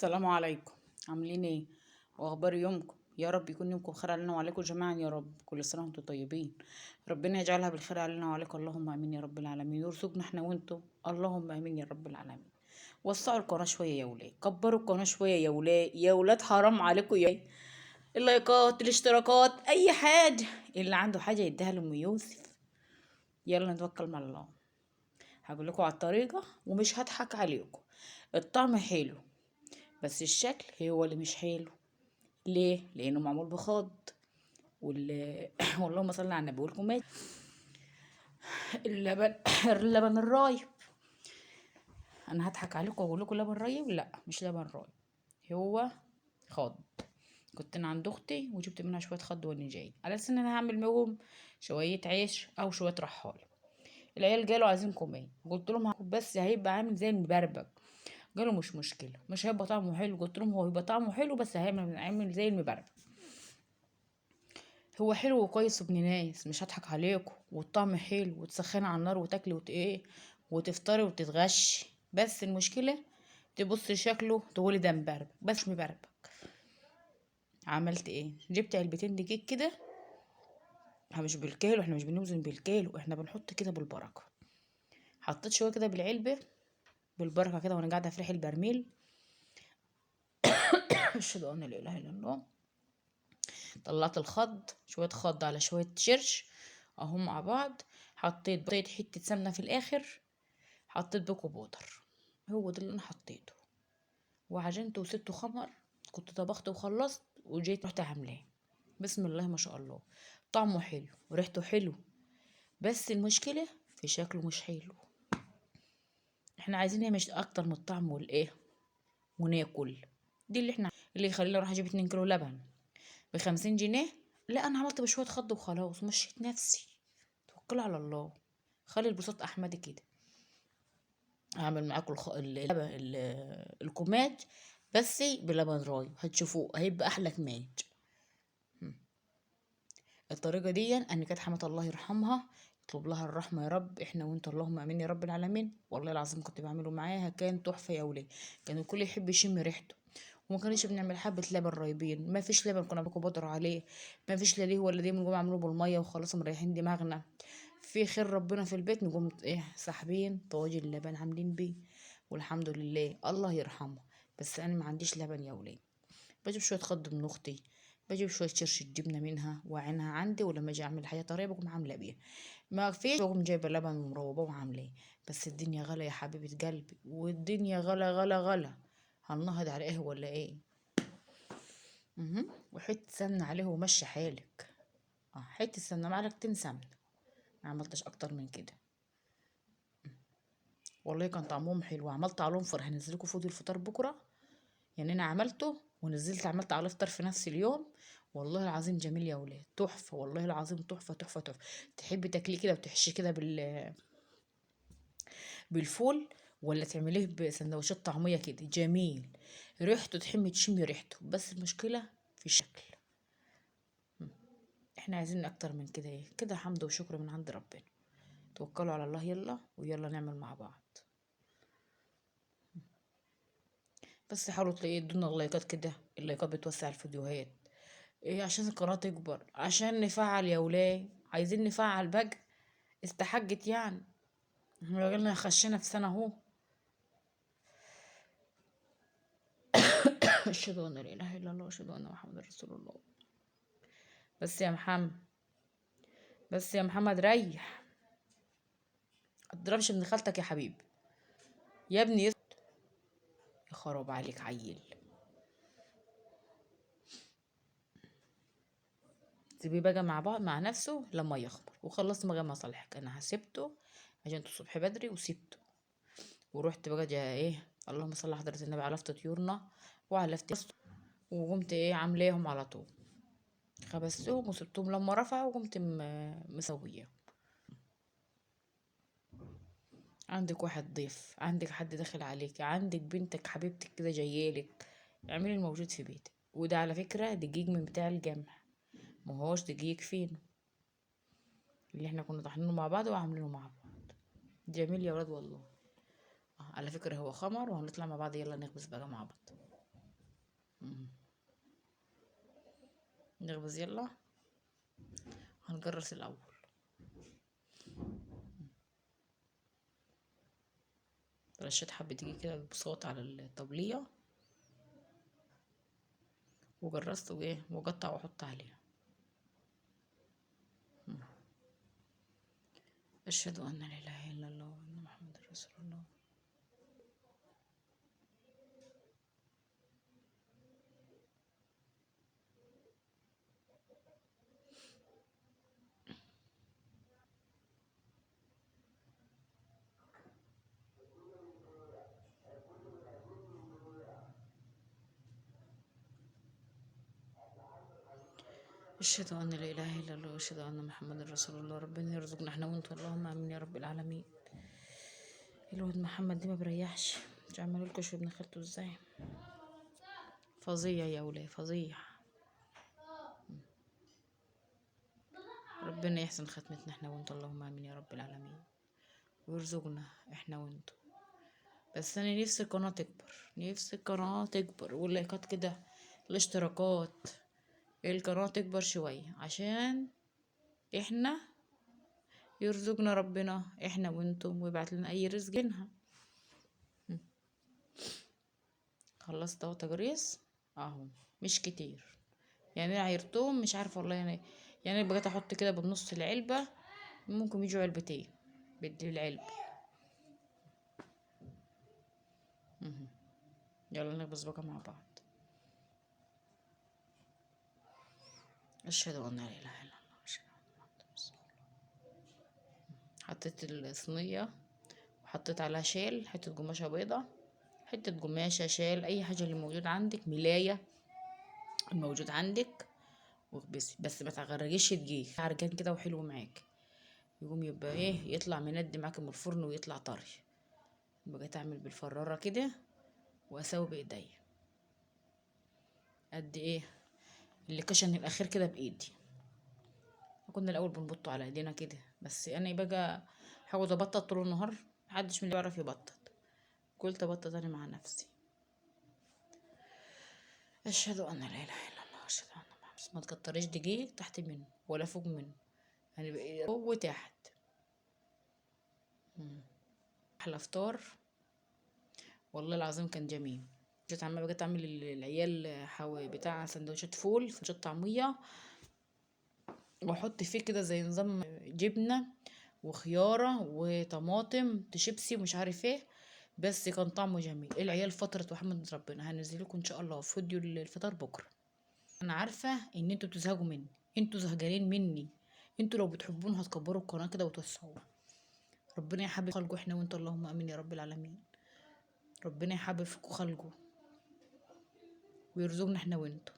السلام عليكم. عاملين ايه واخبار يومكم؟ يا رب يكون يومكم خير علينا وعليكم جميعا يا رب. كل سنه وانتم طيبين. ربنا يجعلها بالخير علينا وعليكم، اللهم امين يا رب العالمين. يرزقنا احنا وانتم، اللهم امين يا رب العالمين. وسعوا القناه شويه يا ولاد، كبروا القناه شويه يا ولاد، يا ولاد حرام عليكم يا اللايكات الاشتراكات اي حاجه. اللي عنده حاجه يديها لام يوسف. يلا نتوكل مع الله. هقول لكم على الطريقه ومش هضحك عليكم. الطعم حلو بس الشكل هو اللي مش حلو. ليه؟ لانه معمول بخض واللهم صل على النبي والكمات. اللبن اللبن الرايب. انا هضحك عليكم واقول لكم لبن رايب؟ لا مش لبن رايب، هو خض. كنت انا عند اختي وجبت منها شويه خض وانا جاي على اساس ان انا هعمل معاهم شويه عيش او شويه رحال. العيال قالوا عايزين كوميه، قلت لهم هاكل بس هيبقى عامل زي المبربك. قالوا مش مشكله، مش هيبقى طعمه حلو. قلت لهم هو هيبقى طعمه حلو بس عامل زي المبربك. هو حلو وكويس وابن ناس، مش هضحك عليكم، والطعم حلو وتسخني على النار وتاكلي ايه وتفطري وتتغشي. بس المشكله تبصي شكله تقولي ده مبربك بس مش مبربك. عملت ايه؟ جبت علبتين دقيق كده. مش بالكيلو، احنا مش بنوزن بالكيلو، احنا بنحط كده بالبركه. حطيت شويه كده بالعلبه بالبركه كده وانا قاعده في ريح البرميل. اشهد ان لا اله الا الله. طلعت الخض، شويه خض على شويه شرش اهو مع بعض. حطيت حته سمنه في الاخر، حطيت بيكو بودر. هو ده اللي انا حطيته وعجنته وسبته خمر. كنت طبخت وخلصت وجيت رحت عاملاه. بسم الله ما شاء الله. طعمه حلو وريحته حلو بس المشكله في شكله مش حلو. احنا عايزين مش اكتر من الطعم والايه وناكل. دي اللي يخليني اروح اجيب 2 كيلو لبن ب50 جنيه. لا انا عملت بشويه خض وخلاص ومشيت نفسي. توكل على الله. خلي البساط احمدي كده. هعمل معاكم الكوماج بس بلبن راي، هتشوفوه هيبقى احلى كماج. الطريقه دي ان كانت حماتي الله يرحمها، يطلب لها الرحمه يا رب، احنا وانت اللهم امين يا رب العالمين. والله العظيم كنت بعمله معاها كان تحفه يا وليه. كان الكل يحب يشم ريحته. وما كانش بنعمل حبه لبن رايبين، ما فيش لبن كنا بنكون بودر عليه. ما فيش لا ليه ولا دي، بنقوم عاملينه بالميه وخلاص مريحين دماغنا. في خير ربنا في البيت نقوم ايه ساحبين طواجن لبن عاملين بيه. والحمد لله الله يرحمه. بس انا ما عنديش لبن يا ولاد. بجيب شويه خض من اختي، بجيب شويه شرش الجبنه منها واعينها عندي، ولما اجي اعمل حاجه طريه بقوم عامله بيها. ما فيش بقوم جايبه لبن ومروبه وعاملاه. بس الدنيا غلا يا حبيبه قلبي، والدنيا غلا غلا غلا. هننهض على ايه ولا ايه؟ وحته سمنه عليه ومشي حالك. حته سمنه معلقتين سمنه، ما عملتش اكتر من كده. والله كان طعمهم حلو. عملت عليهم فطار هنزلكوا فوق الفطار بكره. يعني انا عملته ونزلت عملت على الفطار في نفس اليوم. والله العظيم جميل يا ولاد، تحفه والله العظيم، تحفه تحفه تحفه. تحبي تاكليه كده وتحشي كده بالفول، ولا تعمليه بسندوتشات طعميه كده جميل. ريحته تحمي تشمي ريحته، بس المشكله في الشكل. احنا عايزين اكتر من كده. ايه كده؟ حمد وشكر من عند ربنا. توكلوا على الله يلا ويلا نعمل مع بعض. بس حاولوا تلاقيه ادونا اللايكات كده، اللايكات بتوسع الفيديوهات. ايه عشان القناة تكبر، عشان نفعل يا ولاد، عايزين نفعل بقى. استحجت يعني. احنا راجلنا خشينا في سنة اهو. اشهد ان لا اله الا الله واشهد ان محمد رسول الله. بس يا محمد، بس يا محمد ريح. متضربش ابن خالتك يا حبيبي. يا ابني يا خراب عليك عيل. سيبيه بقى مع بعض مع نفسه لما يخبر وخلصت بقى مصالحك. انا هسيبته عشان الصبح بدري وسيبته. ورحت بقى جا ايه اللهم صل على حضرة النبي، علفت طيورنا وعلفت. وقمت ايه عاملاهم على طول. خبزتهم وسبتهم لما رفعوا وقمت مسوية. عندك واحد ضيف، عندك حد داخل عليك، عندك بنتك حبيبتك كده جايالك، اعملي الموجود في بيتك. وده على فكرة دقيق من بتاع الجمع، ما هوش دقيق فين اللي احنا كنا طحنينه مع بعض وعاملينه مع بعض. جميل يا ولاد والله. على فكرة هو خمر وهنطلع مع بعض، يلا نخبز بقى مع بعض. مم. نخبز يلا. هنجرس الاول. رشيت حبة دقيق كده ببساط على الطبلية، وجرست وايه واقطع واحط عليها. اشهد ان لا اله الا الله وان محمد رسول الله. اشهد ان لا اله الا الله واشهد ان محمد رسول الله. ربنا يرزقنا احنا وانتوا، اللهم امين يا رب العالمين. الواد محمد دي ما بريحش، مش عملوا لكم شو ابن خالته ازاي؟ فظيع يا ولاد فظيع. ربنا يحسن ختمتنا احنا وانتوا، اللهم امين يا رب العالمين، ويرزقنا احنا وانتوا. بس انا نفسي القناة تكبر، نفسي القناة تكبر، واللايكات كده، الاشتراكات، القناة تكبر شوية عشان احنا يرزقنا ربنا احنا وانتم، ويبعت لنا اي رزق منها. خلصت اهو تجريس اهو، مش كتير يعني، انا عيرتهم مش عارفه والله يعني. يعني بقيت احط كده بنص العلبه، ممكن يجوا علبتين بدي العلبه. مهم. يلا نخبز بقى مع بعض. اشهد ان لا اله الا الله واشهد ان محمد رسول الله. حطيت الصينيه وحطيت عليها شال حته قماشه بيضه، حته قماشه، شال، اي حاجه اللي موجود عندك، ملايه الموجود عندك، واخبزي بس ما تغرقيش دقيق، عرجان كده وحلو معاك، يقوم يبقى ايه، يطلع مندي معاك من الفرن ويطلع طري. بقيت اعمل بالفرارة كده واسوي بايديا قد ايه اللي كشن الاخير كده بايدي. كنا الاول بنبطه على ايدينا كده، بس انا بقى حاول ابطط طول النهار، محدش من اللي بيعرف يبطط، قلت ابطط انا مع نفسي. اشهد ان لا اله الا الله واشهد ان محمد رسول الله. ما تكتريش دقيق تحت منه ولا فوق منه، يعني بقى فوق وتحت. احلى فطار والله العظيم كان جميل. جيت عمال بقيت اعمل العيال بتاع سندوتشات فول، سندوتشات طعميه، واحط فيه كده زي نظام جبنه وخياره وطماطم تشيبسي ومش عارف ايه، بس كان طعمه جميل. العيال فطرت وحمد ربنا. هنزل لكم ان شاء الله في فيديو الفطار بكره. انا عارفه ان انتوا بتزهقوا مني، انتوا زهقانين مني، انتوا لو بتحبون هتكبروا القناه كده وتوسعوها. ربنا يحبب خلقه احنا وانتوا، اللهم امين يا رب العالمين. ربنا يحبب فيكم خلقه ويرزقنا احنا وانتوا،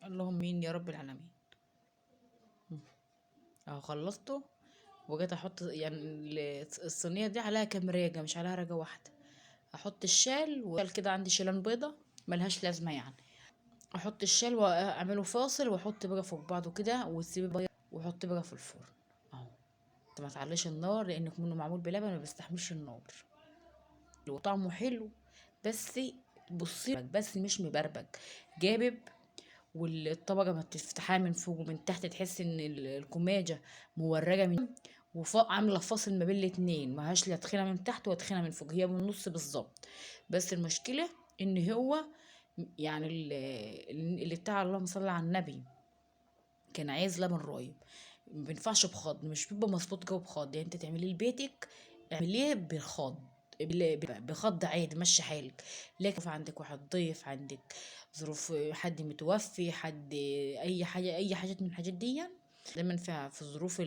اللهم امين يا رب العالمين. اهو خلصته، وجيت احط يعني الصينيه دي عليها كام ريجه، مش عليها ريجه واحده. احط الشال وشال كده، عندي شيلان بيضه ملهاش لازمه يعني، احط الشال واعمله فاصل واحط بقى فوق بعضه كده وتسيبي بقى، وحط بقى في الفرن اهو. ما تعليش النار لانك منه معمول بلبن ما بيستحملش النار، وطعمه حلو. بس بصي بس مش مبربج، جابب، والطبقة ما بتفتحها من فوق ومن تحت تحس ان الكماجة مورجة من، وفوق عاملة فاصل ما بين الاتنين، مهاش لا تخينة من تحت ولا تخينة من فوق، هي من النص بالظبط. بس المشكلة ان هو يعني اللي بتاع اللهم صل على النبي كان عايز لبن رايب، ما بينفعش بخض، مش بيبقى مظبوط جو بخض. يعني انت تعمليه لبيتك اعمليه بالخض، بخض عادي مشي حالك. لكن عندك واحد ضيف، عندك ظروف، حد متوفي، حد اي حاجه، اي حاجات من الحاجات دي دايما في ظروف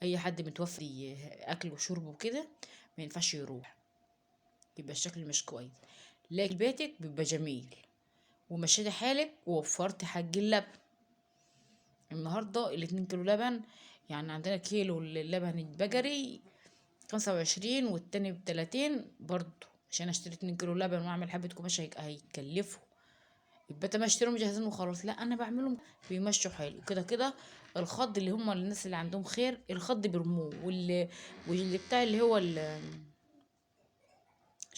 اي حد متوفي اكل وشرب وكده ما ينفعش يروح، يبقى الشكل مش كويس. لكن بيتك بيبقى جميل ومشيتي حالك ووفرت حق اللبن. النهارده الاتنين كيلو لبن، يعني عندنا كيلو اللبن البقري 25 والتاني ب30 برضو، عشان اشتري 2 كيلو لبن واعمل حبة قماش هيكلفوا. يبقى ما اشتريهم جاهزين وخلاص، لا انا بعملهم بيمشوا حالي كده كده. الخض اللي هم الناس اللي عندهم خير، الخض بيرموه، واللي بتاع اللي هو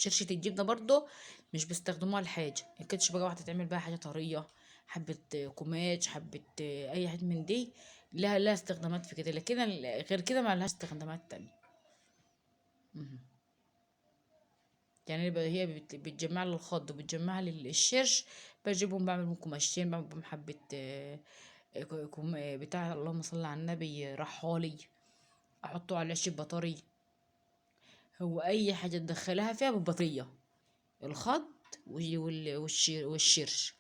شرشة الجبنة برضو مش بيستخدموها لحاجة، الكاتشب بقى واحدة تعمل بقى حاجة طرية، حبة كوماج، حبة أي حاجة من دي، لها استخدامات في كده، لكن غير كده ما لهاش استخدامات تانية. مهم. يعني هي بتجمع لي الخض وبتجمع لي الشرش، بجيبهم بعمل بهم كوماشتين، بعمل بهم حبة بتاع اللهم صل على النبي رحالي، احطه على العيش البطاري. هو اي حاجة تدخلها فيها بالبطية، الخض والشرش،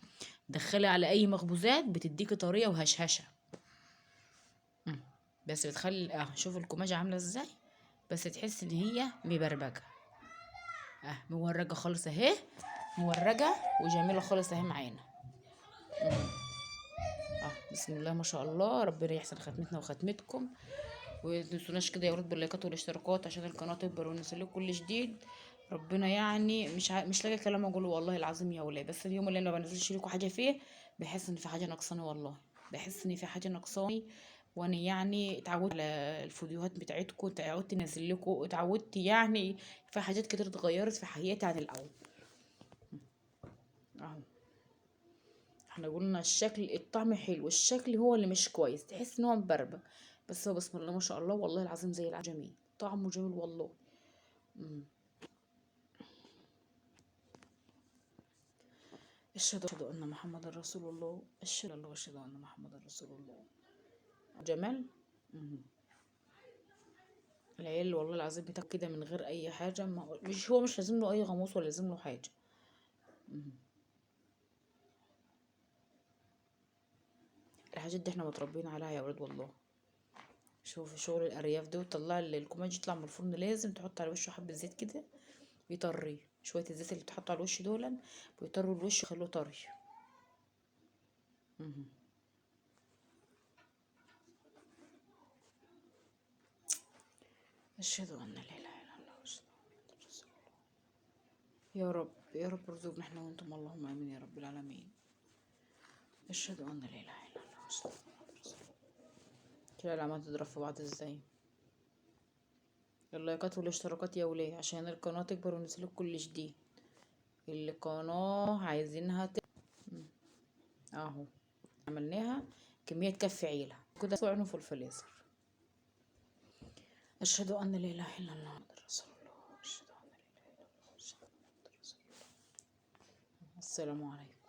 دخلها على اي مخبوزات بتديكي طرية وهشهشة. مم. بس بتخلي شوف الكماشة عاملة ازاي، بس تحس ان هي مبربجة، مورجة خالص اهي، مورجة وجميلة خالص اهي معانا. بسم الله ما شاء الله، ربنا يحسن ختمتنا وختمتكم. ومتنسوناش كده يا ولاد باللايكات والاشتراكات عشان القناة تكبر وننزل لكم كل جديد. ربنا يعني مش لاقي كلام اقوله والله العظيم يا ولاد، بس اليوم اللي انا ما بنزلش لكم حاجة فيه بحس ان في حاجة ناقصاني والله، بحس ان في حاجة ناقصاني. وانا يعني اتعودت على الفيديوهات بتاعتكم، اتعودت انزل لكم، اتعودت يعني في حاجات كتير اتغيرت في حياتي عن الاول. اهو احنا قلنا الشكل، الطعم حلو، الشكل هو اللي مش كويس، تحس ان هو مبربر، بس هو بسم الله ما شاء الله والله العظيم زي العسل، جميل طعمه جميل والله. مم. اشهد ان محمد رسول الله، اشهد الله واشهد ان محمد رسول الله. جمال. مم. العيال والله العظيم بتاكل كده من غير اي حاجه، مش لازم له اي غموس ولا لازم له حاجه. مم. الحاجات دي احنا متربيين عليها يا ولاد والله. شوفي شغل الارياف ده، وطلع الكوماج يطلع من الفرن لازم تحط على وشه حبه زيت كده يطري، شويه الزيت اللي بتحطوا على الوش دول بيطروا الوش يخلوه طري. مهم. أشهد أن لا إله إلا الله وأشهد أن محمدا رسول الله. يا رب يا رب ارزقنا احنا وانتم، اللهم آمين يا رب العالمين. أشهد أن لا إله إلا الله وأشهد أن محمدا رسول الله. كده العمال تضرب في بعض ازاي. اللايكات والاشتراكات يا وليه عشان القناة تكبر ونسلك كل جديد. القناة عايزينها اهو عملناها كمية تكفي عيلة كده، صعنوا في الفليزر. أشهد أن لا إله إلا الله محمد رسول الله، أشهد أن لا إله إلا الله، أشهد أن محمدا رسول الله. السلام عليكم.